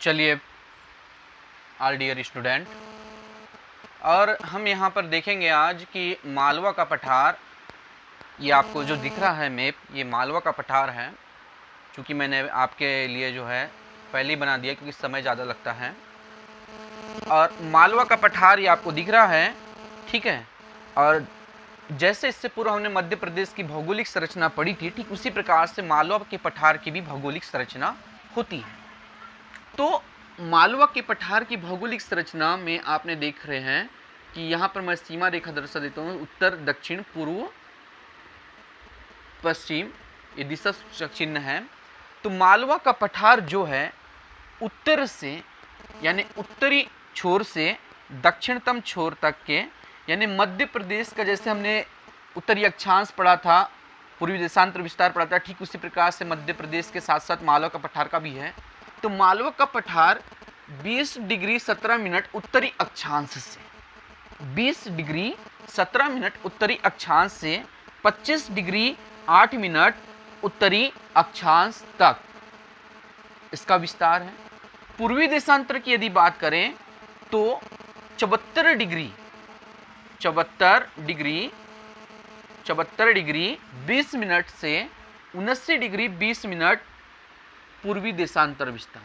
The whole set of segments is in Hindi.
चलिए ऑल डियर स्टूडेंट, और हम यहाँ पर देखेंगे आज कि मालवा का पठार, ये आपको जो दिख रहा है मैप, ये मालवा का पठार है। चूँकि मैंने आपके लिए जो है पहले ही बना दिया क्योंकि समय ज़्यादा लगता है। और मालवा का पठार ये आपको दिख रहा है, ठीक है। और जैसे इससे पूर्व हमने मध्य प्रदेश की भौगोलिक संरचना पढ़ी थी, ठीक उसी प्रकार से मालवा के पठार की भी भौगोलिक संरचना होती है। तो मालवा के पठार की भौगोलिक संरचना में आपने देख रहे हैं कि यहाँ पर मैं सीमा रेखा दर्शा देता हूँ, उत्तर दक्षिण पूर्व पश्चिम, ये दिशा सूचक चिन्ह है। तो मालवा का पठार जो है उत्तर से यानी उत्तरी छोर से दक्षिणतम छोर तक के, यानी मध्य प्रदेश का, जैसे हमने उत्तरी अक्षांश पढ़ा था, पूर्वी देशांतर विस्तार पढ़ा था, ठीक उसी प्रकार से मध्य प्रदेश के साथ साथ मालवा का पठार का भी है। तो मालवा का पठार 20 डिग्री 17 मिनट उत्तरी अक्षांश से, 20 डिग्री 17 मिनट उत्तरी अक्षांश से 25 डिग्री 8 मिनट उत्तरी अक्षांश तक इसका विस्तार है। पूर्वी देशांतर की यदि बात करें तो 74 डिग्री 20 मिनट से 79 डिग्री 20 मिनट पूर्वी देशांतर विस्तार,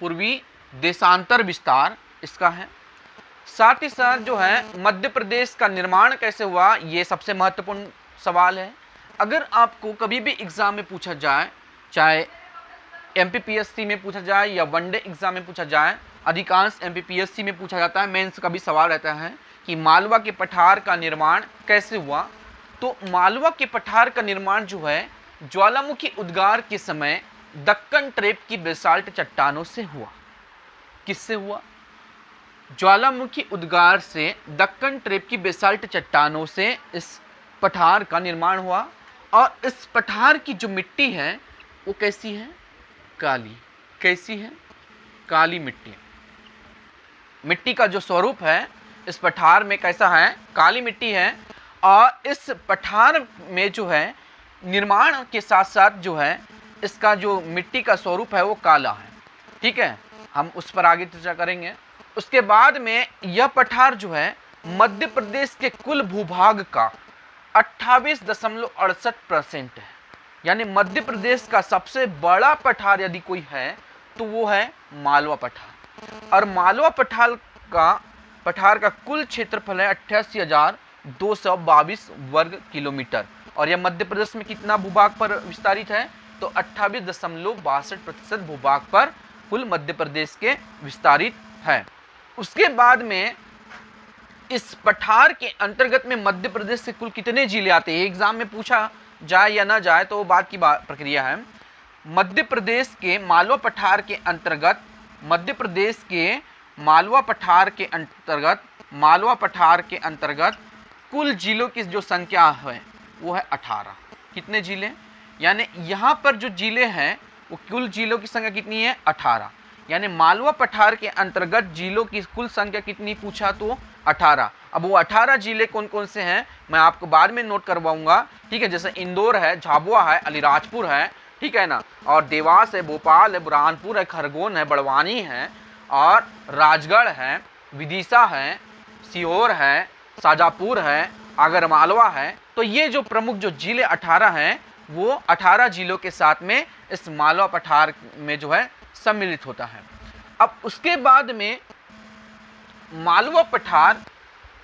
पूर्वी देशांतर विस्तार इसका है। साथ ही साथ जो है मध्य प्रदेश का निर्माण कैसे हुआ, ये सबसे महत्वपूर्ण सवाल है। अगर आपको कभी भी एग्जाम में पूछा जाए, चाहे एमपीपीएससी में पूछा जाए या वनडे एग्जाम में पूछा जाए, अधिकांश एमपीपीएससी में पूछा जाता है, मेंस का भी सवाल रहता है कि मालवा के पठार का निर्माण कैसे हुआ। तो मालवा के पठार का निर्माण जो है ज्वालामुखी उद्गार के समय दक्कन ट्रेप की बेसाल्ट चट्टानों से हुआ। किससे हुआ? ज्वालामुखी उद्गार से दक्कन ट्रेप की बेसाल्ट चट्टानों से इस पठार का निर्माण हुआ। और इस पठार की जो मिट्टी है वो कैसी है? काली। कैसी है? काली मिट्टी। मिट्टी का जो स्वरूप है इस पठार में कैसा है? काली मिट्टी है। और इस पठार में जो है निर्माण के साथ साथ जो है इसका जो मिट्टी का स्वरूप है वो काला है, ठीक है। हम उस पर आगे चर्चा करेंगे। उसके बाद में यह पठार जो है मध्य प्रदेश के कुल भूभाग का 28.68% है। यानी मध्य प्रदेश का सबसे बड़ा पठार यदि कोई है तो वो है मालवा पठार। और मालवा पठार का कुल क्षेत्रफल है 88,222 वर्ग किलोमीटर। और यह मध्य प्रदेश में कितना भूभाग पर विस्तारित है? तो 28.62% भूभाग पर कुल मध्य प्रदेश के विस्तारित है। उसके बाद में इस पठार के अंतर्गत में मध्य प्रदेश से कुल कितने जिले आते हैं? एग्जाम में पूछा जाए या ना जाए तो वो बात की प्रक्रिया है। मध्य प्रदेश के मालवा पठार के अंतर्गत, मध्य प्रदेश के मालवा पठार के अंतर्गत कुल जिलों की जो संख्या है वो है 18। कितने जिले? यानी यहाँ पर जो जिले हैं वो कुल जिलों की संख्या कितनी है? 18। यानी मालवा पठार के अंतर्गत जिलों की कुल संख्या कितनी पूछा तो 18। अब वो 18 जिले कौन कौन से हैं मैं आपको बाद में नोट करवाऊंगा, ठीक है। जैसे इंदौर है, झाबुआ है, अलीराजपुर है, ठीक है ना, और देवास है, भोपाल है, बुरहानपुर है, खरगोन है, बड़वानी है, और राजगढ़ है, विदिशा है, सीहोर है, शाजापुर है, आगरमालवा है। तो ये जो प्रमुख जो जिले 18 हैं वो 18 जिलों के साथ में इस मालवा पठार में जो है सम्मिलित होता है। अब उसके बाद में मालवा पठार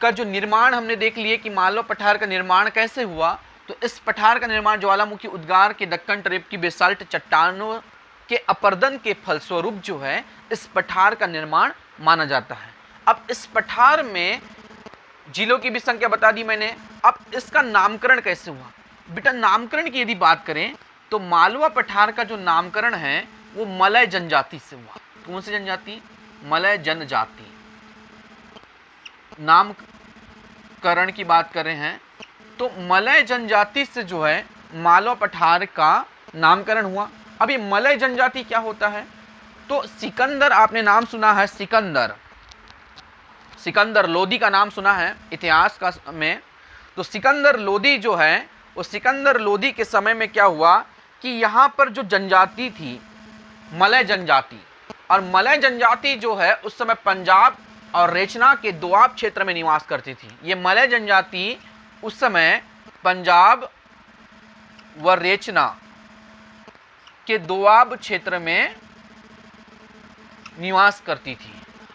का जो निर्माण हमने देख लिया कि मालवा पठार का निर्माण कैसे हुआ। तो इस पठार का निर्माण ज्वालामुखी उद्गार के दक्कन ट्रेप की बेसाल्ट चट्टानों के अपरदन के फलस्वरूप जो है इस पठार का निर्माण माना जाता है। अब इस पठार में जिलों की भी संख्या बता दी मैंने। अब इसका नामकरण कैसे हुआ? बेटा नामकरण की यदि बात करें तो मालवा पठार का जो नामकरण है वो मलय जनजाति से हुआ। कौन सी जनजाति? मलय जनजाति। नामकरण की बात कर रहे हैं तो मलय जनजाति से जो है मालवा पठार का नामकरण हुआ। अब ये मलय जनजाति क्या होता है? तो सिकंदर, आपने नाम सुना है सिकंदर लोदी का नाम सुना है इतिहास का में। तो सिकंदर लोदी जो है वो सिकंदर लोदी के समय में क्या हुआ कि यहाँ पर जो जनजाति थी मलय जनजाति। और मलय जनजाति जो है उस समय पंजाब और रेचना के दोआब क्षेत्र में निवास करती थी। ये मलय जनजाति उस समय पंजाब व रेचना के दोआब क्षेत्र में निवास करती थी।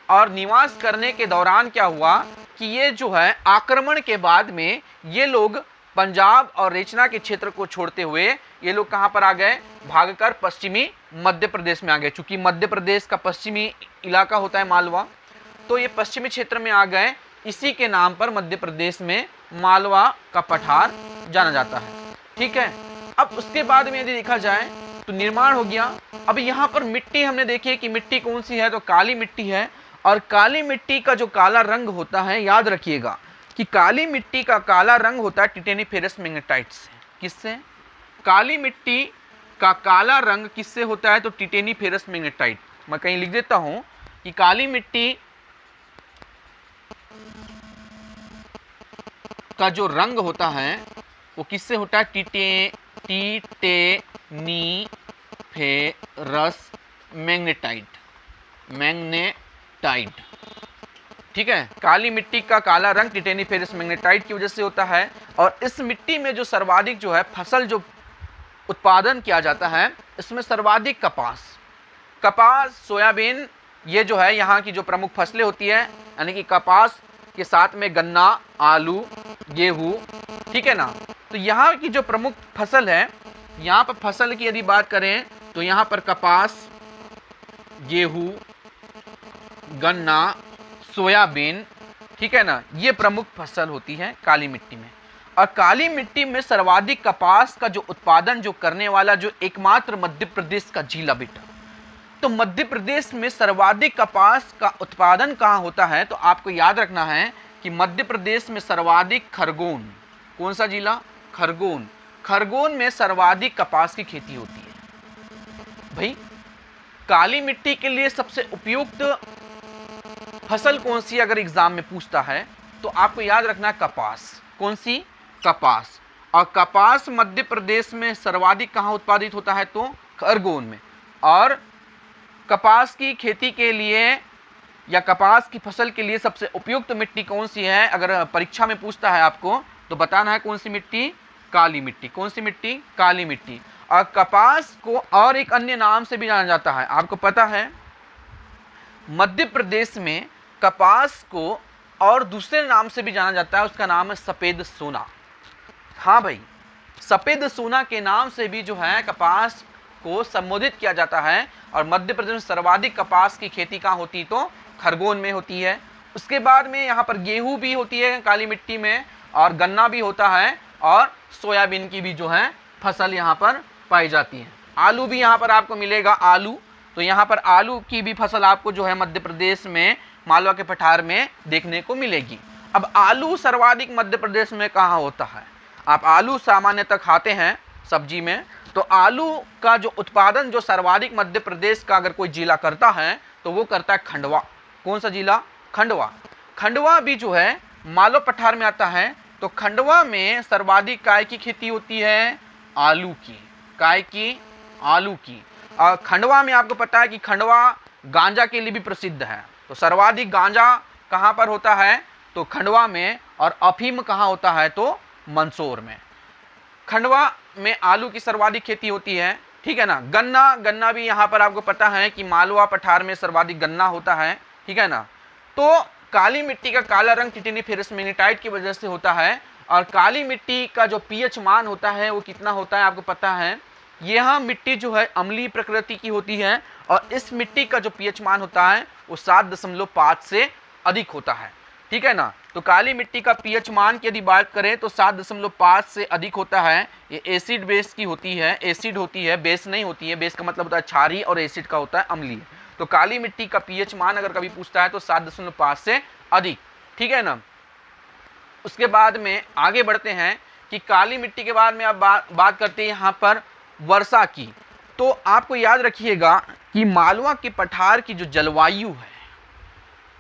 और निवास करने के दौरान क्या हुआ कि ये जो है आक्रमण के बाद में ये लोग पंजाब और रेचना के क्षेत्र को छोड़ते हुए ये लोग कहाँ पर आ गए, भागकर पश्चिमी मध्य प्रदेश में आ गए। चूंकि मध्य प्रदेश का पश्चिमी इलाका होता है मालवा, तो ये पश्चिमी क्षेत्र में आ गए। इसी के नाम पर मध्य प्रदेश में मालवा का पठार जाना जाता है। ठीक है, अब उसके बाद में यदि देखा जाए तो निर्माण हो गया। अब यहाँ पर मिट्टी हमने देखी कि मिट्टी कौन सी है, तो काली मिट्टी है। और काली मिट्टी का जो काला रंग होता है, याद रखिएगा कि काली मिट्टी का काला रंग होता है टिटेनीफेरस मैग्नेटाइट से। किससे? काली मिट्टी का काला रंग किससे होता है, तो टिटेनीफेरस मैग्नेटाइट। मैं कहीं लिख देता हूं कि काली मिट्टी का जो रंग होता है वो किससे होता है, टिटेनीफेरस मैग्नेटाइट। ठीक है, काली मिट्टी का काला रंग टिटेनीफेरस मैग्नेटाइट की वजह से होता है। और इस मिट्टी में जो सर्वाधिक जो है फसल जो उत्पादन किया जाता है, इसमें सर्वाधिक कपास, सोयाबीन, ये जो है यहाँ की जो प्रमुख फसलें होती है, यानी कि कपास के साथ में गन्ना, आलू, गेहूं। ठीक है ना, तो यहाँ की जो प्रमुख फसल है, यहाँ पर फसल की यदि बात करें तो यहाँ पर कपास, गेहूं, गन्ना, सोयाबीन, ठीक है ना, ये प्रमुख फसल होती है काली मिट्टी में। और काली मिट्टी में सर्वाधिक कपास का जो उत्पादन जो करने वाला जो एकमात्र मध्य प्रदेश का जिला बेटा, तो मध्य प्रदेश में सर्वाधिक कपास का उत्पादन कहाँ होता है, तो आपको याद रखना है कि मध्य प्रदेश में सर्वाधिक खरगोन, कौन सा जिला, खरगोन में सर्वाधिक कपास की खेती होती है। भाई काली मिट्टी के लिए सबसे उपयुक्त फसल कौन सी, अगर एग्जाम में पूछता है तो आपको याद रखना है कपास। कौन सी, कपास। और कपास मध्य प्रदेश में सर्वाधिक कहाँ उत्पादित होता है, तो खरगोन में। और कपास की खेती के लिए या कपास की फसल के लिए सबसे उपयुक्त मिट्टी कौन सी है, अगर परीक्षा में पूछता है आपको तो बताना है कौन सी मिट्टी, काली मिट्टी। कौन सी मिट्टी, काली मिट्टी। और कपास को और एक अन्य नाम से भी जाना जाता है, आपको पता है मध्य प्रदेश में कपास को और दूसरे नाम से भी जाना जाता है, उसका नाम है सफेद सोना। हाँ भाई, सफेद सोना के नाम से भी जो है कपास को संबोधित किया जाता है। और मध्य प्रदेश में सर्वाधिक कपास की खेती कहाँ होती, तो खरगोन में होती है। उसके बाद में यहाँ पर गेहूं भी होती है काली मिट्टी में, और गन्ना भी होता है, और सोयाबीन की भी जो है फसल यहाँ पर पाई जाती है। आलू भी यहाँ पर आपको मिलेगा, आलू, तो यहाँ पर आलू की भी फसल आपको जो है मध्य प्रदेश में मालवा के पठार में देखने को मिलेगी। अब आलू सर्वाधिक मध्य प्रदेश में कहाँ होता है, आप आलू सामान्यतः खाते हैं सब्जी में, तो आलू का जो उत्पादन जो सर्वाधिक मध्य प्रदेश का अगर कोई जिला करता है तो वो करता है खंडवा। कौन सा जिला, खंडवा। खंडवा भी जो है मालवा पठार में आता है। तो खंडवा में सर्वाधिक काय की खेती होती है, आलू की। काय की, आलू की। और खंडवा में आपको पता है कि खंडवा गांजा के लिए भी प्रसिद्ध है, तो सर्वाधिक गांजा कहाँ पर होता है, तो खंडवा में। और अफीम कहाँ होता है, तो मंदसौर में। खंडवा में आलू की सर्वाधिक खेती होती है, ठीक है ना। गन्ना भी यहाँ पर आपको पता है कि मालवा पठार में सर्वाधिक गन्ना होता है, ठीक है ना। तो काली मिट्टी का काला रंग टिटेनीफेरस मैग्नेटाइट की वजह से होता है। और काली मिट्टी का जो पीएच मान होता है वो कितना होता है, आपको पता है, यह मिट्टी जो है अम्लीय प्रकृति की होती है। और इस मिट्टी का जो पीएच मान होता है वो 7.5 से अधिक होता है, ठीक है ना। तो काली मिट्टी का पीएच मान की यदि बात करें तो 7.5 से अधिक होता है। ये एसिड बेस की होती है, एसिड होती है, बेस नहीं होती है। बेस का मतलब होता है क्षारीय और एसिड का होता है अम्लीय। तो काली मिट्टी का पीएच मान अगर कभी पूछता है तो 7.5 से अधिक, ठीक है ना। उसके बाद में आगे बढ़ते हैं कि काली मिट्टी के बाद में अब बात करते हैं यहाँ पर वर्षा की। तो आपको याद रखिएगा कि मालवा के पठार की जो जलवायु है,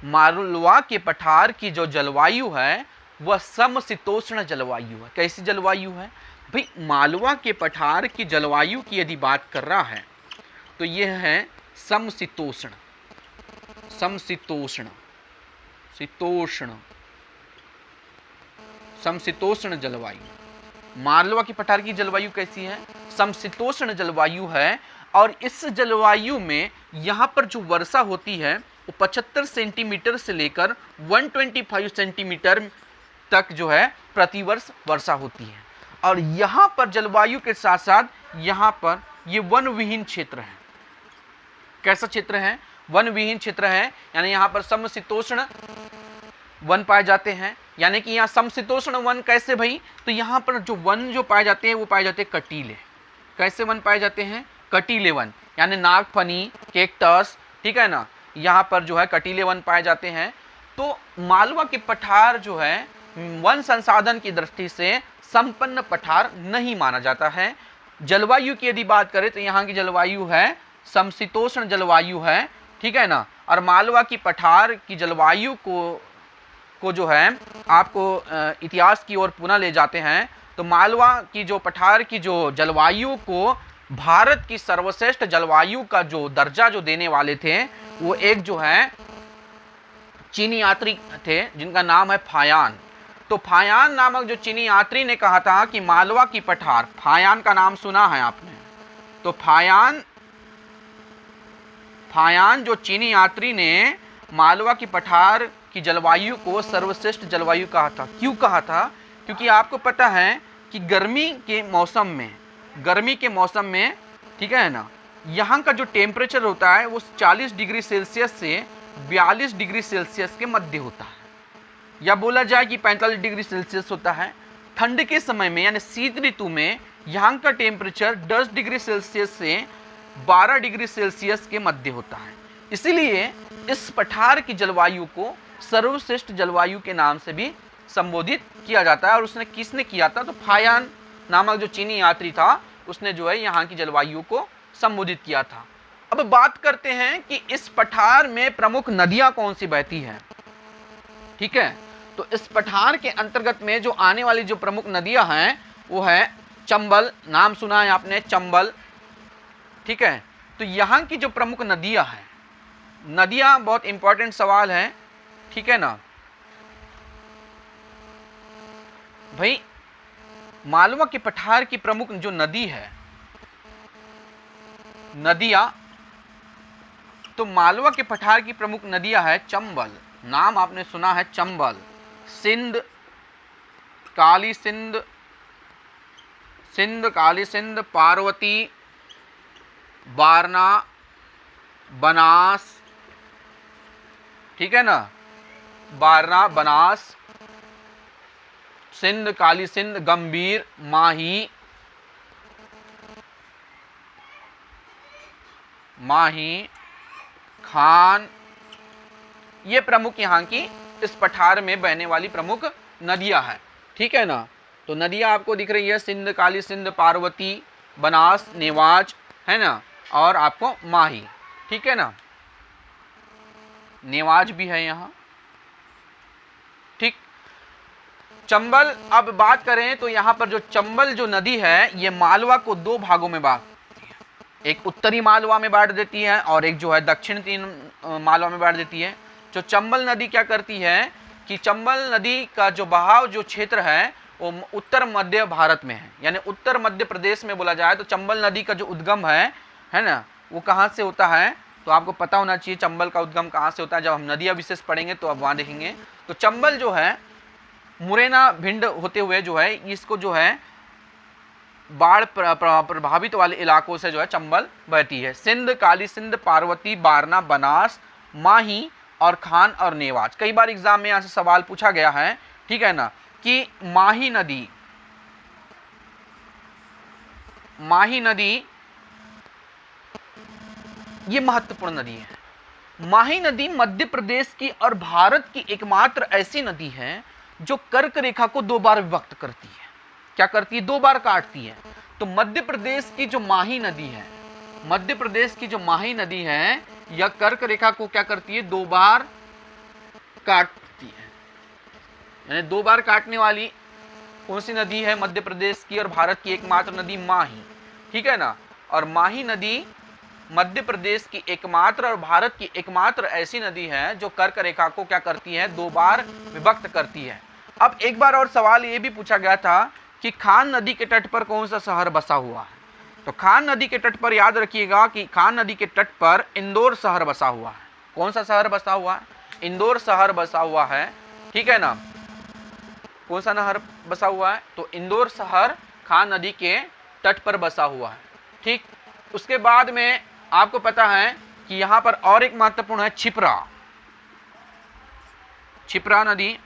मालवा के पठार की जो जलवायु है वह समशीतोष्ण जलवायु है। कैसी जलवायु है भाई, मालवा के पठार की जलवायु की यदि बात कर रहा है तो ये है समशीतोष्ण, समशीतोष्ण, शीतोष्ण, समशीतोष्ण जलवायु। मालवा के पठार की जलवायु कैसी है? समशीतोष्ण जलवायु है। और इस जलवायु में यहाँ पर जो वर्षा होती है वो 75 सेंटीमीटर से लेकर 125 सेंटीमीटर तक जो है प्रतिवर्ष वर्षा होती है। और यहाँ पर जलवायु के साथ साथ यहाँ पर ये वन विहीन क्षेत्र है। कैसा क्षेत्र है? वन विहीन क्षेत्र है, यानी यहाँ पर समशीतोष्ण वन पाए जाते हैं। यानी कि यहाँ समशीतोष्ण वन कैसे भाई? तो यहाँ पर जो वन जो पाए जाते हैं वो पाए जाते हैं कटीले। कैसे वन पाए जाते हैं? कटीले वन, यानी नागफनी, केक्टस, ठीक है ना, यहाँ पर जो है कटीले वन पाए जाते हैं। तो मालवा के पठार जो है वन संसाधन की दृष्टि से संपन्न पठार नहीं माना जाता है। जलवायु की यदि बात करें तो यहाँ की जलवायु है समशीतोष्ण जलवायु है, ठीक है ना। और मालवा की पठार की जलवायु को जो है आपको इतिहास की ओर पुनः ले जाते हैं। तो मालवा की जो पठार की जो जलवायु को भारत की सर्वश्रेष्ठ जलवायु का जो दर्जा जो देने वाले थे वो एक जो है चीनी यात्री थे जिनका नाम है फायान। तो फायान नामक जो चीनी यात्री ने कहा था कि मालवा की पठार, फायान का नाम सुना है आपने? तो फायान जो चीनी यात्री ने मालवा की पठार की जलवायु को सर्वश्रेष्ठ जलवायु कहा था। क्यों कहा था? क्योंकि आपको पता है कि गर्मी के मौसम में ठीक है ना, यहाँ का जो टेम्परेचर होता है वो 40 डिग्री सेल्सियस से 42 डिग्री सेल्सियस के मध्य होता है, या बोला जाए कि 45 डिग्री सेल्सियस होता है। ठंड के समय में यानी शीत ऋतु में यहाँ का टेम्परेचर 10 डिग्री सेल्सियस से 12 डिग्री सेल्सियस के मध्य होता है। इसीलिए इस पठार की जलवायु को सर्वश्रेष्ठ जलवायु के नाम से भी संबोधित किया जाता है। और उसने किसने किया था? तो फायान नामक जो चीनी यात्री था उसने जो है यहाँ की जलवायु को संबोधित किया था। अब बात करते हैं कि इस पठार में प्रमुख नदियां कौन सी बहती हैं, ठीक है। तो इस पठार के अंतर्गत में जो आने वाली जो प्रमुख नदियां हैं वो है चंबल, नाम सुना है आपने, चंबल, ठीक है। तो यहाँ की जो प्रमुख नदियां हैं, नदियां बहुत इंपॉर्टेंट सवाल है, ठीक है ना भाई। मालवा के पठार की प्रमुख जो नदी है, नदियां, तो मालवा के पठार की प्रमुख नदियां है चंबल, नाम आपने सुना है चंबल, सिंध, काली सिंध, काली सिंध, पार्वती, बारना, बनास, ठीक है ना, बारना, बनास, सिंध, काली सिंध, गंभीर, माही, खान, ये प्रमुख यहाँ की इस पठार में बहने वाली प्रमुख नदियां हैं, ठीक है ना। तो नदियां आपको दिख रही है सिंध, काली सिंध, पार्वती, बनास, नेवाज, है ना, और आपको माही, ठीक है ना, नेवाज भी है यहाँ, ठीक। चंबल, अब बात करें तो यहाँ पर जो चंबल जो नदी है ये मालवा को दो भागों में बांटती है, एक उत्तरी मालवा में बांट देती है और एक जो है दक्षिण मालवा में बांट देती है। जो चंबल नदी क्या करती है कि चंबल नदी का जो बहाव जो क्षेत्र है वो उत्तर मध्य भारत में है, यानी उत्तर मध्य प्रदेश में बोला जाए तो चंबल नदी का जो उद्गम है ना, वो कहाँ से होता है? तो आपको पता होना चाहिए चंबल का उद्गम कहाँ से होता है। जब हम नदियाँ विशेष पढ़ेंगे तो आप वहाँ देखेंगे। तो चंबल जो है मुरैना भिंड होते हुए जो है इसको जो है बाढ़ प्रभावित वाले इलाकों से जो है चंबल बहती है। सिंध, काली सिंध, पार्वती, बारना, बनास, माही और खान और नेवाज। कई बार एग्जाम में यहाँ से सवाल पूछा गया है, ठीक है ना, कि माही नदी ये महत्वपूर्ण नदी है। माही नदी मध्य प्रदेश की और भारत की एकमात्र ऐसी नदी है जो कर्क रेखा को दो बार विभक्त करती है। क्या करती है? दो बार काटती है। तो मध्य प्रदेश की जो माही नदी है, मध्य प्रदेश की जो माही नदी है यह कर्क रेखा को क्या करती है? दो बार काटती है। यानी दो बार काटने वाली कौन सी नदी है? मध्य प्रदेश की और भारत की एकमात्र नदी माही, ठीक है ना। और माही नदी मध्य प्रदेश की एकमात्र और भारत की एकमात्र ऐसी नदी है जो कर्क रेखा को क्या करती है, 2 बार विभक्त करती है। अब एक बार और सवाल ये भी पूछा गया था कि खान नदी के तट पर कौन सा शहर बसा हुआ है। तो खान नदी के तट पर याद रखिएगा कि खान नदी के तट पर इंदौर शहर बसा हुआ है। कौन सा शहर बसा हुआ है? इंदौर शहर बसा हुआ है, ठीक है ना। कौन सा नहर बसा हुआ है? तो इंदौर शहर खान नदी के तट पर बसा हुआ है, ठीक। उसके बाद में आपको पता है कि यहां पर और एक महत्वपूर्ण है क्षिप्रा। क्षिप्रा नदी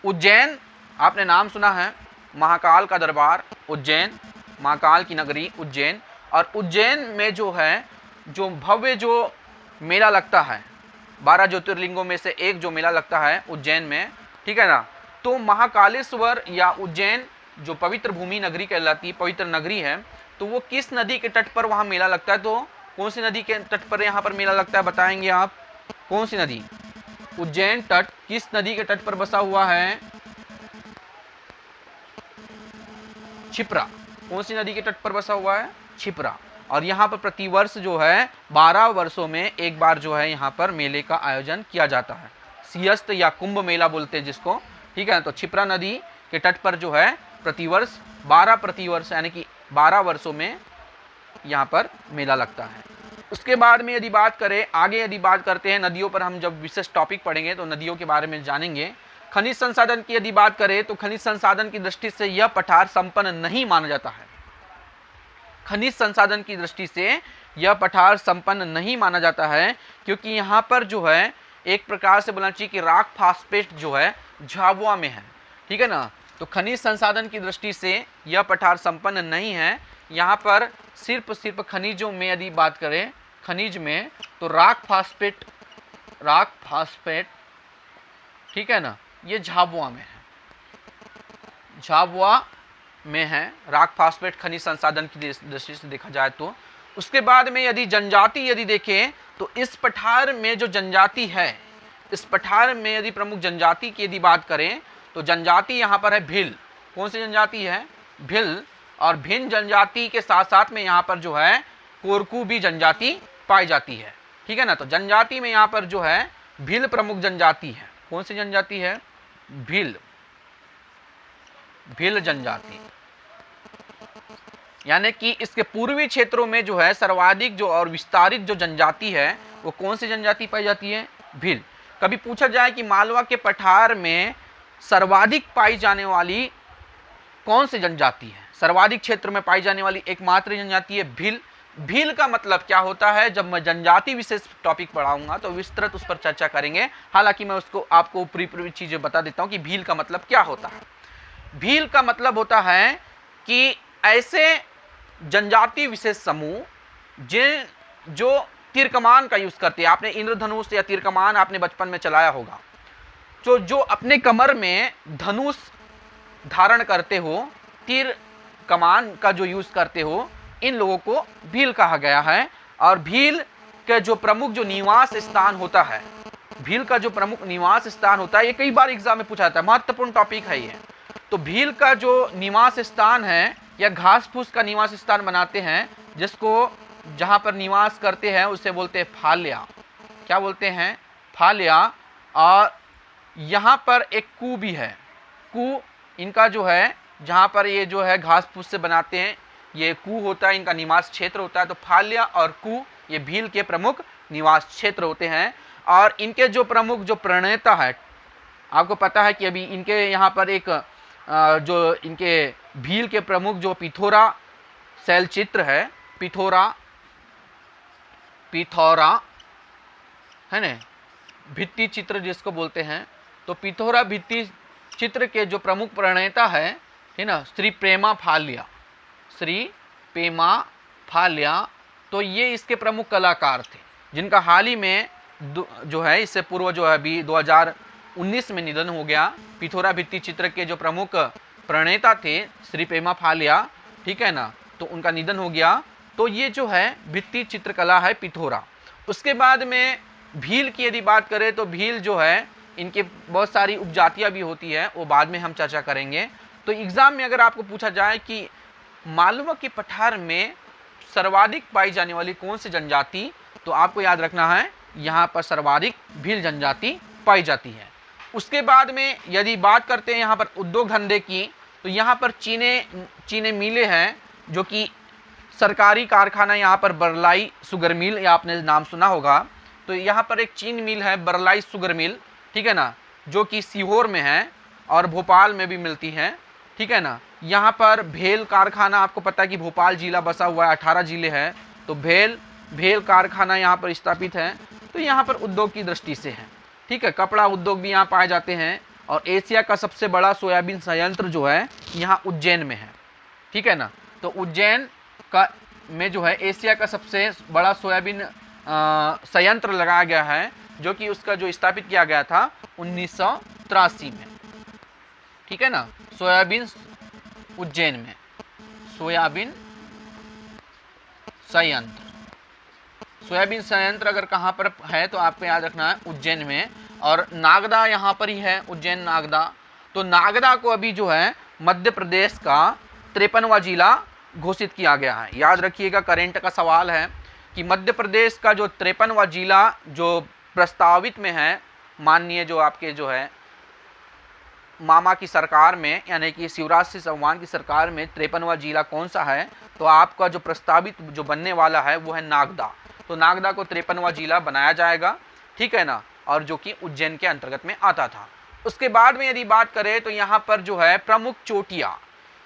उज्जैन, आपने नाम सुना है, महाकाल का दरबार उज्जैन, महाकाल की नगरी उज्जैन। और उज्जैन में जो है जो भव्य जो मेला लगता है, 12 ज्योतिर्लिंगों में से एक जो मेला लगता है उज्जैन में, ठीक है ना। तो महाकालेश्वर या उज्जैन जो पवित्र भूमि नगरी कहलाती है, पवित्र नगरी है, तो वो किस नदी के तट पर वहाँ मेला लगता है? तो कौन सी नदी के तट पर यहाँ पर मेला लगता है, बताएंगे आप? कौन सी नदी? उज्जैन तट किस नदी के तट पर बसा हुआ है? क्षिप्रा। कौन सी नदी के तट पर बसा हुआ है? क्षिप्रा। और यहाँ पर प्रतिवर्ष जो है 12 वर्षों में एक बार जो है यहाँ पर मेले का आयोजन किया जाता है, सियस्त या कुंभ मेला बोलते हैं जिसको, ठीक है। तो क्षिप्रा नदी के तट पर जो है प्रतिवर्ष 12 यानी कि 12 वर्षों में यहाँ पर मेला लगता है। उसके बाद में यदि बात करें आगे, यदि बात करते हैं नदियों पर, हम जब विशेष टॉपिक पढ़ेंगे तो नदियों के बारे में जानेंगे। खनिज संसाधन की यदि बात करें तो खनिज संसाधन की दृष्टि से यह पठार संपन्न नहीं माना जाता है। खनिज संसाधन की दृष्टि से यह पठार संपन्न नहीं माना जाता है, क्योंकि यहाँ पर जो है एक प्रकार से बोलना चाहिए कि राक फास्फेट जो है झाबुआ में है, ठीक है ना। तो खनिज संसाधन की दृष्टि से यह पठार संपन्न नहीं है। यहाँ पर सिर्फ खनिजों में यदि बात करें, खनिज में, तो राक फास्फेट, ठीक है ना, ये झाबुआ में है, झाबुआ में है राक फास्फेट खनिज संसाधन की दृष्टि से देखा जाए तो। उसके बाद में यदि जनजाति यदि देखें तो इस पठार में जो जनजाति है, इस पठार में यदि प्रमुख जनजाति की यदि बात करें तो जनजाति यहाँ पर है भील। कौन सी जनजाति है? भील। और भिन्न जनजाति के साथ साथ में यहाँ पर जो है कोरकू भी जनजाति पाई जाती है, ठीक है ना। तो जनजाति में यहाँ पर जो है भील प्रमुख जनजाति है। कौन सी जनजाति है? भील, भील जनजाति। यानी कि इसके पूर्वी क्षेत्रों में जो है सर्वाधिक जो और विस्तारित जो जनजाति है वो कौन सी जनजाति पाई जाती है? भील। कभी पूछा जाए कि मालवा के पठार में सर्वाधिक पाई जाने वाली कौन सी जनजाति है? सर्वाधिक क्षेत्र में पाई जाने वाली एकमात्र जनजाति है भील। भील का मतलब क्या होता है? जब मैं जनजाति विशेष टॉपिक पढ़ाऊंगा तो विस्तृत उस पर चर्चा करेंगे। हालांकि मैं उसको आपको ऊपरी चीजें बता देता हूं कि भील का मतलब क्या होता है। भील का मतलब होता है कि ऐसे जनजाति विशेष समूह जो तीर कमान का यूज करते हैं। आपने इंद्रधनुष या तीर कमान आपने बचपन में चलाया होगा। जो अपने कमर में धनुष धारण करते हो, तीर कमान का जो यूज करते हो, इन लोगों को भील कहा गया है। और भील के जो प्रमुख जो निवास स्थान होता है, भील का जो प्रमुख निवास स्थान होता है, ये कई बार एग्जाम में पूछा जाता है, महत्वपूर्ण टॉपिक है ये। तो भील का जो निवास स्थान है या घास फूस का निवास स्थान बनाते हैं, जिसको जहां पर निवास करते हैं उसे बोलते हैं फाल्या। क्या बोलते हैं? फाल्या। और यहाँ पर एक कू भी है, कू इनका जो है, जहाँ पर ये जो है घास फूस से बनाते हैं, ये कू होता है, इनका निवास क्षेत्र होता है। तो फाल्या और कू ये भील के प्रमुख निवास क्षेत्र होते हैं। और इनके जो प्रमुख जो प्रणेता है, आपको पता है कि अभी इनके यहाँ पर एक जो इनके भील के प्रमुख जो पिथौरा शैल चित्र है, पिथौरा है ना, भित्ति चित्र जिसको बोलते हैं, तो पिथौरा भित्ति चित्र के जो प्रमुख प्रणेता है ना, श्री पेमा फाल्या, तो ये इसके प्रमुख कलाकार थे, जिनका हाल ही में जो है इससे पूर्व जो है अभी 2019 में निधन हो गया। पिथौरा भित्ति चित्र के जो प्रमुख प्रणेता थे श्री पेमा फाल्या, ठीक है ना, तो उनका निधन हो गया। तो ये जो है भित्ति चित्रकला है पिथौरा। उसके बाद में भील की यदि बात करें तो भील जो है इनके बहुत सारी उपजातियां भी होती है, वो बाद में हम चर्चा करेंगे। तो एग्जाम में अगर आपको पूछा जाए कि मालवा के पठार में सर्वाधिक पाई जाने वाली कौन सी जनजाति, तो आपको याद रखना है यहाँ पर सर्वाधिक भील जनजाति पाई जाती है। उसके बाद में यदि बात करते हैं यहाँ पर उद्योग धंधे की, तो यहाँ पर चीने मिलें हैं, जो कि सरकारी कारखाना यहाँ पर बरलाई शुगर मिल, या आपने नाम सुना होगा। तो यहाँ पर एक चीन मिल है बरलाई शुगर मिल, ठीक है ना, जो कि सीहोर में है और भोपाल में भी मिलती है, ठीक है ना। यहाँ पर भेल कारखाना, आपको पता है कि भोपाल जिला बसा हुआ है, 18 जिले हैं, तो भेल कारखाना यहाँ पर स्थापित है। तो यहाँ पर उद्योग की दृष्टि से है, ठीक है। कपड़ा उद्योग भी यहाँ पाए जाते हैं, और एशिया का सबसे बड़ा सोयाबीन संयंत्र जो है यहाँ उज्जैन में है, ठीक है ना। तो उज्जैन का में जो है एशिया का सबसे बड़ा सोयाबीन संयंत्र लगाया गया है, जो कि उसका जो स्थापित किया गया था 1983 में, ठीक है ना। सोयाबीन उज्जैन में सोयाबीन संयंत्र अगर कहाँ पर है तो आपको याद रखना है उज्जैन में। और नागदा यहाँ पर ही है, उज्जैन नागदा। तो नागदा को अभी जो है मध्य प्रदेश का 53वां जिला घोषित किया गया है। याद रखिएगा, करेंट का सवाल है कि मध्य प्रदेश का जो 53वां जिला जो प्रस्तावित में है, माननीय जो आपके जो है मामा की सरकार में, यानी कि शिवराज सिंह चौहान की सरकार में 53वां जिला कौन सा है, तो आपका जो प्रस्तावित जो बनने वाला है वो है नागदा। तो नागदा को 53वां जिला बनाया जाएगा, ठीक है ना, और जो कि उज्जैन के अंतर्गत में आता था। उसके बाद में यदि बात करें तो यहाँ पर जो है प्रमुख चोटियाँ,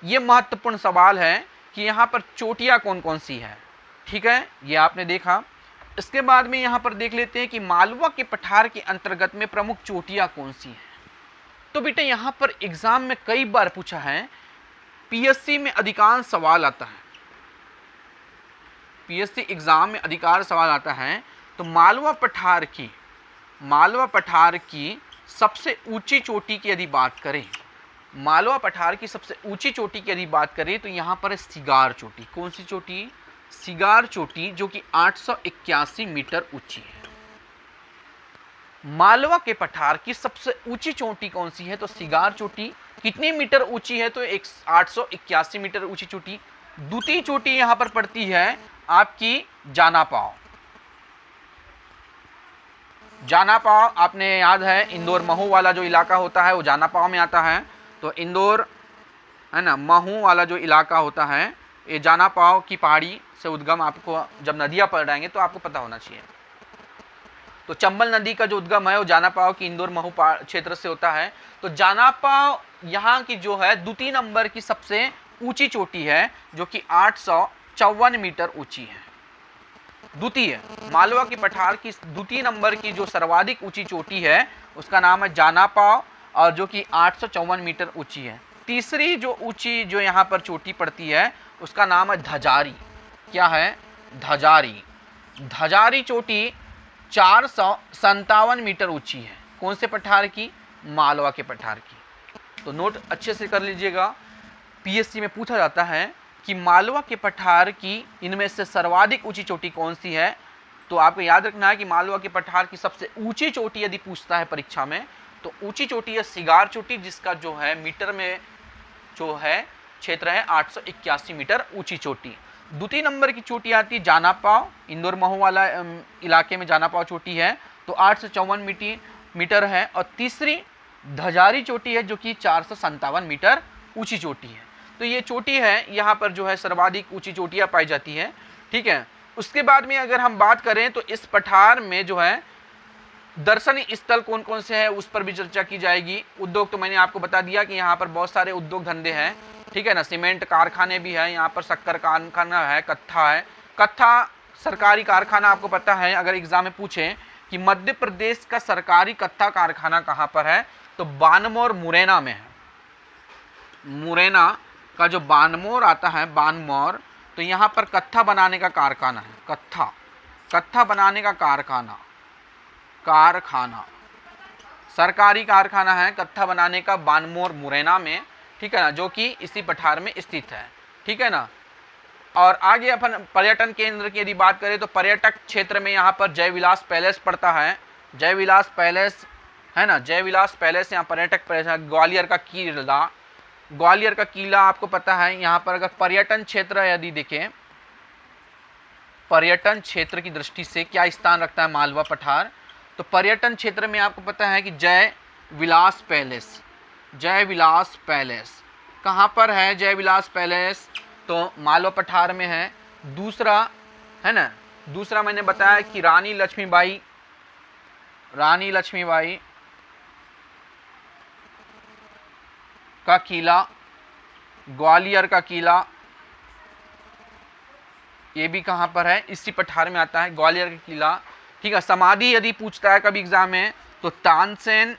ये महत्वपूर्ण सवाल है कि यहाँ पर चोटियाँ कौन कौन सी है, ठीक है, ये आपने देखा। इसके बाद में यहाँ पर देख लेते हैं कि मालवा के पठार के अंतर्गत में प्रमुख चोटियाँ कौन सी हैं। तो बेटा यहाँ पर एग्जाम में कई बार पूछा है, पीएससी में अधिकांश सवाल आता है, पीएससी एग्जाम में अधिकांश सवाल आता है। तो मालवा पठार की सबसे ऊंची चोटी की यदि बात करें, मालवा पठार की सबसे ऊंची चोटी की यदि बात करें तो यहाँ पर है सिगार चोटी। कौन सी चोटी? सिगार चोटी, जो कि 881 मीटर ऊंची है। मालवा के पठार की सबसे ऊंची चोटी कौन सी है? तो सिगार चोटी। कितनी मीटर ऊंची है? तो 881 मीटर ऊंची चोटी। दूसरी चोटी यहां पर पड़ती है आपकी जानापाव। जानापाव आपने याद है, इंदौर महू वाला जो इलाका होता है वो जानापाव में आता है। तो इंदौर है ना, महू वाला जो इलाका होता है ये जानापाव की पहाड़ी से उद्गम, आपको जब नदियां पड़ जाएंगे तो आपको पता होना चाहिए। तो चंबल नदी का जो उद्गम है वो जानापाव की इंदौर महू क्षेत्र से होता है। तो जानापाव यहाँ की जो है द्वितीय नंबर की सबसे ऊंची चोटी है, जो कि 854 मीटर ऊंची है। द्वितीय मालवा के पठार की द्वितीय नंबर की जो सर्वाधिक ऊंची चोटी है उसका नाम है जानापाव, और जो कि 854 मीटर ऊंची है। तीसरी जो ऊंची जो यहाँ पर चोटी पड़ती है उसका नाम है धजारी। क्या है? धजारी। धजारी चोटी 457 मीटर ऊंची है। कौन से पठार की? मालवा के पठार की। तो नोट अच्छे से कर लीजिएगा, पीएससी में पूछा जाता है कि मालवा के पठार की इनमें से सर्वाधिक ऊंची चोटी कौन सी है। तो आपको याद रखना है कि मालवा के पठार की सबसे ऊंची चोटी यदि पूछता है परीक्षा में तो ऊंची चोटी है सिगार चोटी, जिसका जो है मीटर में जो है क्षेत्र है 881 मीटर ऊंची चोटी। द्वितीय नंबर की चोटी आती है जानापाव, इंदौर महू वाला इलाके में जानापाव चोटी है, तो 854 मीटर है। और तीसरी धजारी चोटी है, जो कि 457 मीटर ऊंची चोटी है। तो ये चोटी है, यहाँ पर जो है सर्वाधिक ऊंची चोटियाँ पाई जाती है, ठीक है। उसके बाद में अगर हम बात करें तो इस पठार में जो है दर्शनीय स्थल कौन कौन से हैं उस पर भी चर्चा की जाएगी। उद्योग तो मैंने आपको बता दिया कि यहाँ पर बहुत सारे उद्योग धंधे हैं, ठीक है ना। सीमेंट कारखाने भी हैं, यहाँ पर शक्कर कारखाना है, कत्था है। कत्था सरकारी कारखाना, आपको पता है अगर एग्जाम में पूछें कि मध्य प्रदेश का सरकारी कत्था कारखाना कहाँ पर है, तो बानमोर मुरैना में है। मुरैना का जो बानमोर आता है, बानमोर, तो यहाँ पर कत्था बनाने का कारखाना है। कत्था बनाने का कारखाना सरकारी कारखाना है कत्था बनाने का, बानमोर मुरैना में, ठीक है ना, जो कि इसी पठार में स्थित है, ठीक है ना। और आगे अपन पर्यटन केंद्र की यदि बात करें तो पर्यटक क्षेत्र में यहाँ पर जयविलास पैलेस पड़ता है। जयविलास पैलेस है ना, जयविलास पैलेस यहाँ पर्यटक पैलेस है। ग्वालियर का किला, ग्वालियर का किला आपको पता है। यहाँ पर अगर पर्यटन क्षेत्र यदि देखें, पर्यटन क्षेत्र की दृष्टि से क्या स्थान रखता है मालवा पठार, तो पर्यटन क्षेत्र में आपको पता है कि जय विलास पैलेस, जय विलास पैलेस कहाँ पर है? जय विलास पैलेस तो मालवा पठार में है। दूसरा है ना, दूसरा मैंने बताया कि रानी लक्ष्मीबाई, रानी लक्ष्मीबाई का किला, ग्वालियर का किला, ये भी कहाँ पर है? इसी पठार में आता है, ग्वालियर का किला। ठीक है, समाधि यदि पूछता है कभी एग्जाम में तो तानसेन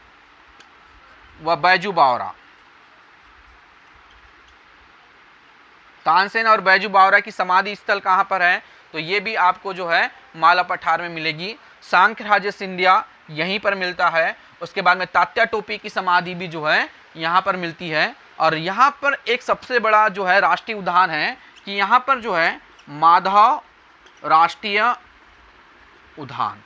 व बैजू बावरा, तानसेन और बैजू बावरा की समाधि स्थल कहाँ पर है? तो ये भी आपको जो है मालवा पठार में मिलेगी। सांख्यराज सिंधिया यहीं पर मिलता है। उसके बाद में तात्या टोपी की समाधि भी जो है यहाँ पर मिलती है। और यहाँ पर एक सबसे बड़ा जो है राष्ट्रीय उद्यान है कि यहाँ पर जो है माधव राष्ट्रीय उद्यान,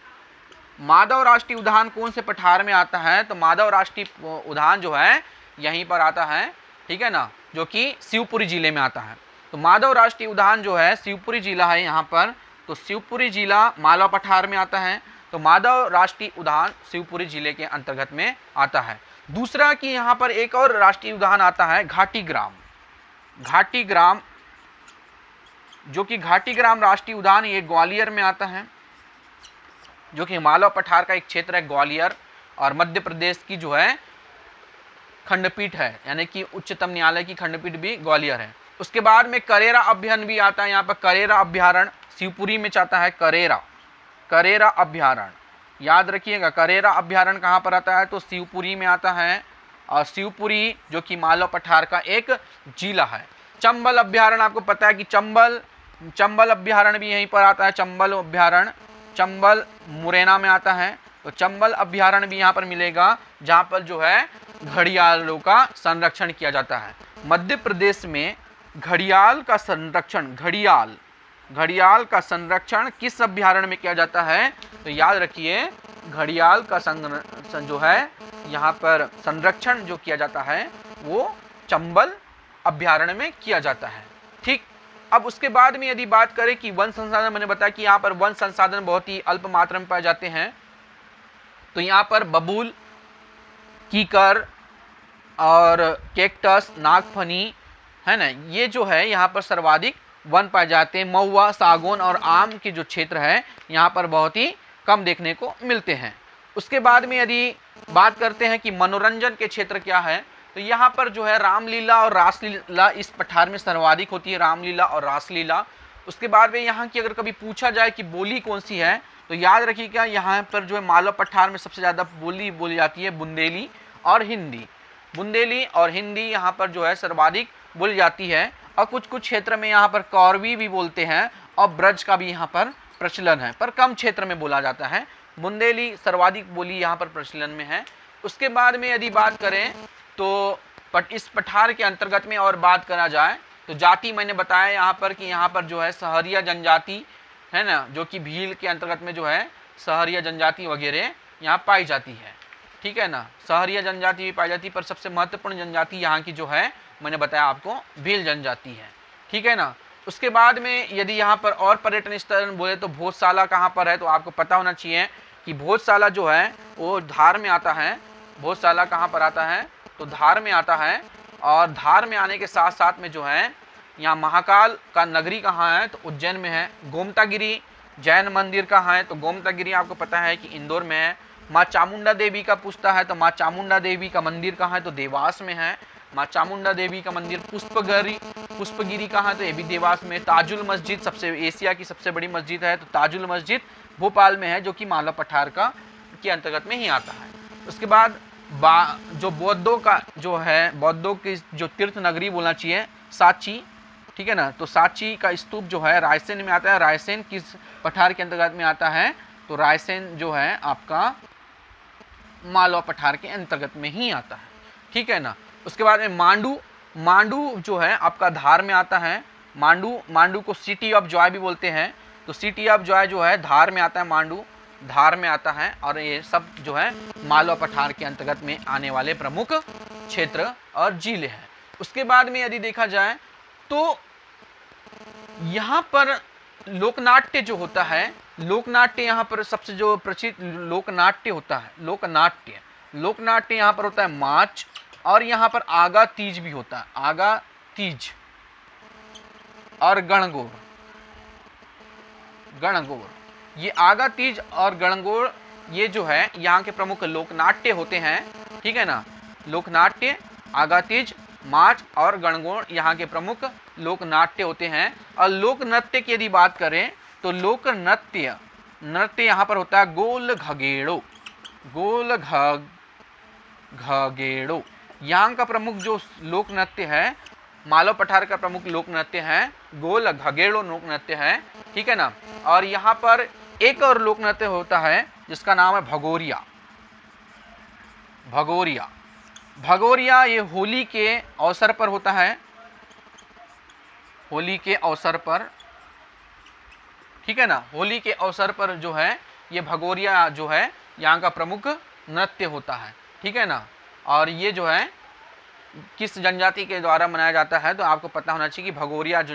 माधव राष्ट्रीय उद्यान कौन से पठार में आता है? तो माधव राष्ट्रीय उद्यान जो है यहीं पर आता है, ठीक है ना, जो कि शिवपुरी जिले में आता है। तो माधव राष्ट्रीय उद्यान जो है शिवपुरी जिला है यहाँ पर, तो शिवपुरी जिला मालवा पठार में आता है। तो माधव राष्ट्रीय उद्यान शिवपुरी जिले के अंतर्गत में आता है। दूसरा कि यहाँ पर एक और राष्ट्रीय उद्यान आता है घाटी ग्राम, घाटी ग्राम, जो कि घाटी ग्राम राष्ट्रीय उद्यान ये ग्वालियर में आता है, जो कि मालवा पठार का एक क्षेत्र है ग्वालियर, और मध्य प्रदेश की जो है खंडपीठ है, यानी कि उच्चतम न्यायालय की खंडपीठ भी ग्वालियर है। उसके बाद में करेरा अभ्यारण्य भी आता है। यहाँ पर करेरा अभ्यारण्य शिवपुरी में चाहता है, करेरा, करेरा अभ्यारण्य याद रखिएगा। करेरा अभ्यारण्य कहाँ पर आता है? तो शिवपुरी में आता है, और शिवपुरी जो कि मालवा पठार का एक जिला है। चंबल अभ्यारण्य आपको पता है कि चंबल अभ्यारण्य भी यहीं पर आता है। चंबल अभ्यारण्य, चंबल मुरैना में आता है। तो चंबल अभ्यारण्य भी यहाँ पर मिलेगा, जहाँ पर जो है घड़ियालों का संरक्षण किया जाता है। मध्य प्रदेश में घड़ियाल का संरक्षण, घड़ियाल का संरक्षण किस अभ्यारण्य में किया जाता है? तो याद रखिए घड़ियाल का जो है यहाँ पर संरक्षण जो किया जाता है वो चंबल अभ्यारण्य में किया जाता है। ठीक, अब उसके बाद में यदि बात करें कि वन संसाधन, मैंने बताया कि यहाँ पर वन संसाधन बहुत ही अल्प मात्रा में पाए जाते हैं। तो यहाँ पर बबूल, कीकर और कैक्टस, नागफनी है ना, ये जो है यहाँ पर सर्वाधिक वन पाए जाते हैं। महुआ, सागौन और आम के जो क्षेत्र है यहाँ पर बहुत ही कम देखने को मिलते हैं। उसके बाद में यदि बात करते हैं कि मनोरंजन के क्षेत्र क्या है, तो यहाँ पर जो है रामलीला और रासलीला इस पठार में सर्वाधिक होती है, रामलीला और रासलीला। उसके बाद में यहाँ की अगर कभी पूछा जाए कि बोली कौन सी है, तो याद रखिएगा यहाँ पर जो है मालवा पठार में सबसे ज़्यादा बोली बोली जाती है बुंदेली और हिंदी। बुंदेली और हिंदी यहाँ पर जो है सर्वाधिक बोली जाती है। और कुछ कुछ क्षेत्र में यहाँ पर कौरवी भी बोलते हैं, और ब्रज का भी यहाँ पर प्रचलन है, पर कम क्षेत्र में बोला जाता है। बुंदेली सर्वाधिक बोली यहाँ पर प्रचलन में है। उसके बाद में यदि बात करें तो इस पठार के अंतर्गत में और बात करा जाए तो जाति मैंने बताया यहाँ पर कि यहाँ पर जो है सहरिया जनजाति है ना, जो कि भील के अंतर्गत में जो है सहरिया जनजाति वगैरह यहाँ पाई जाती है। ठीक है ना, सहरिया जनजाति भी पाई जाती है, पर सबसे महत्वपूर्ण जनजाति यहाँ की जो है मैंने बताया आपको भील जनजाति है। ठीक है ना। उसके बाद में यदि यहाँ पर और पर्यटन स्थल बोले तो भोजशाला कहाँ पर है, तो आपको पता होना चाहिए कि भोजशाला जो है वो धार में आता है। भोजशाला कहाँ पर आता है, तो धार में आता है। और धार में आने के साथ साथ में जो है यहाँ महाकाल का नगरी कहाँ है, तो उज्जैन में है। गोमतागिरी जैन मंदिर कहाँ है, तो गोमतागिरी आपको पता है कि इंदौर में है। माँ चामुंडा देवी का पूछता है तो माँ चामुंडा देवी का मंदिर कहाँ है, तो देवास में है। माँ चामुंडा देवी का मंदिर पुष्पगिरी कहाँ है, तो ये भी देवास में। ताजुल मस्जिद सबसे एशिया की सबसे बड़ी मस्जिद है, तो ताजुल मस्जिद भोपाल में है, जो कि मालवा पठार का के अंतर्गत में ही आता है। उसके बाद जो बौद्धों का जो है, बौद्धों की जो तीर्थ नगरी बोलना चाहिए सांची, ठीक है ना, तो सांची का स्तूप जो है रायसेन में आता है। रायसेन किस पठार के अंतर्गत में आता है, तो रायसेन जो है आपका मालवा पठार के अंतर्गत में ही आता है। ठीक है ना। उसके बाद में मांडू जो है आपका धार में आता है। मांडू को सिटी ऑफ जॉय भी बोलते हैं, तो सिटी ऑफ जॉय जो है धार में आता है, मांडू धार में आता है। और ये सब जो है मालवा पठार के अंतर्गत में आने वाले प्रमुख क्षेत्र और जिले हैं। उसके बाद में यदि देखा जाए तो यहाँ पर लोकनाट्य जो होता है, लोकनाट्य यहाँ पर सबसे जो प्रचलित लोकनाट्य होता है, लोकनाट्य यहाँ पर होता है मार्च, और यहाँ पर आगा तीज भी होता है, आगा तीज और गणगौर। ये आगा तीज और गणगौर ये जो है यहाँ के प्रमुख लोकनाट्य होते हैं, ठीक है ना। लोकनाट्य, आगा तीज, मार्च और गणगौर यहाँ के प्रमुख लोकनाट्य होते हैं। और लोक नृत्य की यदि बात करें तो लोक नृत्य यहाँ पर होता है गोल घगेड़ो, यहाँ का प्रमुख जो लोक नृत्य है, मालवा पठार का प्रमुख लोक नृत्य है गोल घगेड़ो लोक नृत्य है, ठीक है ना। और यहाँ पर एक और लोक नृत्य होता है जिसका नाम है भगोरिया। ये होली के अवसर पर होता है, होली के अवसर पर, ठीक है ना। होली के अवसर पर जो है ये भगोरिया जो है यहाँ का प्रमुख नृत्य होता है, ठीक है ना। और ये जो है किस जनजाति के द्वारा मनाया जाता है, तो आपको पता होना चाहिए कि भगोरिया जो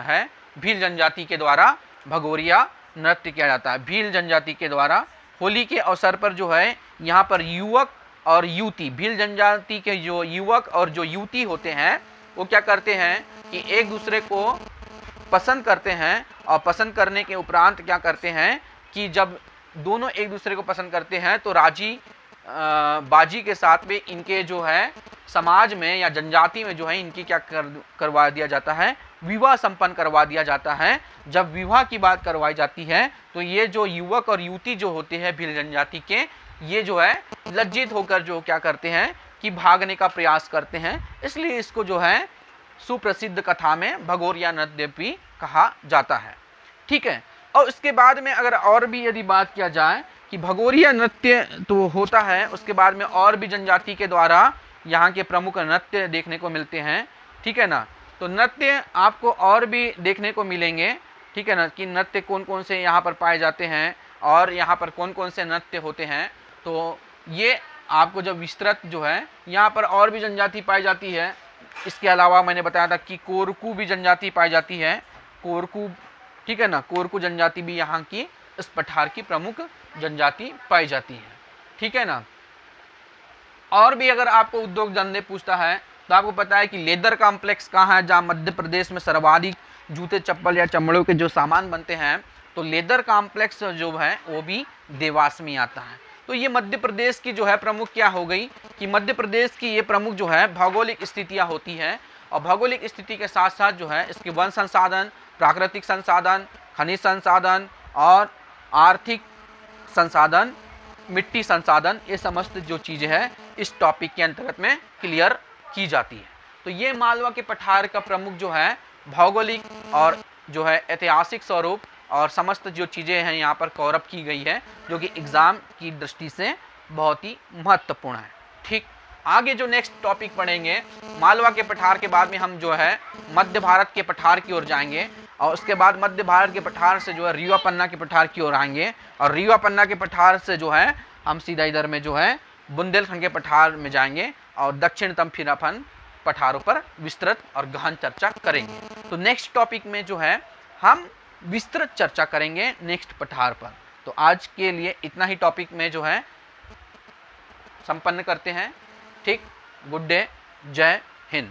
है भील जनजाति के द्वारा भगोरिया नृत्य किया जाता है। भील जनजाति के द्वारा होली के अवसर पर जो है यहाँ पर युवक और युवती, भील जनजाति के जो युवक और जो युवती होते हैं वो क्या करते हैं कि एक दूसरे को पसंद करते हैं, और पसंद करने के उपरांत क्या करते हैं कि जब दोनों एक दूसरे को पसंद करते हैं तो राजी बाजी के साथ में इनके जो है समाज में या जनजाति में जो है इनकी क्या करवा दिया जाता है, विवाह संपन्न करवा दिया जाता है। जब विवाह की बात करवाई जाती है तो ये जो युवक और युवती जो होते हैं भील जनजाति के, ये जो है लज्जित होकर जो क्या करते हैं कि भागने का प्रयास करते हैं, इसलिए इसको जो है सुप्रसिद्ध कथा में भगोरिया नृत्य भी कहा जाता है, ठीक है। और उसके बाद में अगर और भी यदि बात किया जाए कि भगोरिया नृत्य तो होता है, उसके बाद में और भी जनजाति के द्वारा यहाँ के प्रमुख नृत्य देखने को मिलते हैं, ठीक है ना। तो नृत्य आपको और भी देखने को मिलेंगे, ठीक है ना, कि नृत्य कौन कौन से यहाँ पर पाए जाते हैं और यहाँ पर कौन कौन से नृत्य होते हैं। तो ये आपको जब विस्तृत जो है यहाँ पर और भी जनजाति पाई जाती है। इसके अलावा मैंने बताया था कि कोरकू भी जनजाति पाई जाती है, कोरकू, ठीक है ना। कोरकू जनजाति भी यहाँ की इस पठार की प्रमुख जनजाति पाई जाती है, ठीक है ना। और भी अगर आपको उद्योग धंधे पूछता है तो आपको पता है कि लेदर कॉम्प्लेक्स कहाँ है, जहाँ मध्य प्रदेश में सर्वाधिक जूते चप्पल या चमड़ों के जो सामान बनते हैं, तो लेदर कॉम्प्लेक्स जो है वो भी देवास में आता है। तो ये मध्य प्रदेश की जो है प्रमुख क्या हो गई कि मध्य प्रदेश की ये प्रमुख जो है भौगोलिक स्थितियाँ होती हैं, और भौगोलिक स्थिति के साथ साथ जो है इसके वन संसाधन, प्राकृतिक संसाधन, खनिज संसाधन और आर्थिक संसाधन, मिट्टी संसाधन, ये समस्त जो चीज़ें हैं इस टॉपिक के अंतर्गत में क्लियर की जाती है। तो ये मालवा के पठार का प्रमुख जो है भौगोलिक और जो है ऐतिहासिक स्वरूप और समस्त जो चीज़ें हैं यहाँ पर कवर अप की गई है, जो कि एग्ज़ाम की दृष्टि से बहुत ही महत्वपूर्ण है, ठीक। आगे जो नेक्स्ट टॉपिक पढ़ेंगे मालवा के पठार के बाद में हम जो है मध्य भारत के पठार की ओर जाएंगे, और उसके बाद मध्य भारत के पठार से जो है रीवा पन्ना के पठार की ओर आएंगे, और रीवा पन्ना के पठार से जो है हम सीधा इधर में जो है बुंदेलखंड के पठार में जाएंगे और दक्षिणतम फिर अपन पठारों पर विस्तृत और गहन चर्चा करेंगे। तो नेक्स्ट टॉपिक में जो है हम विस्तृत चर्चा करेंगे नेक्स्ट पठार पर। तो आज के लिए इतना ही टॉपिक में जो है संपन्न करते हैं, ठीक। गुड डे, जय हिंद।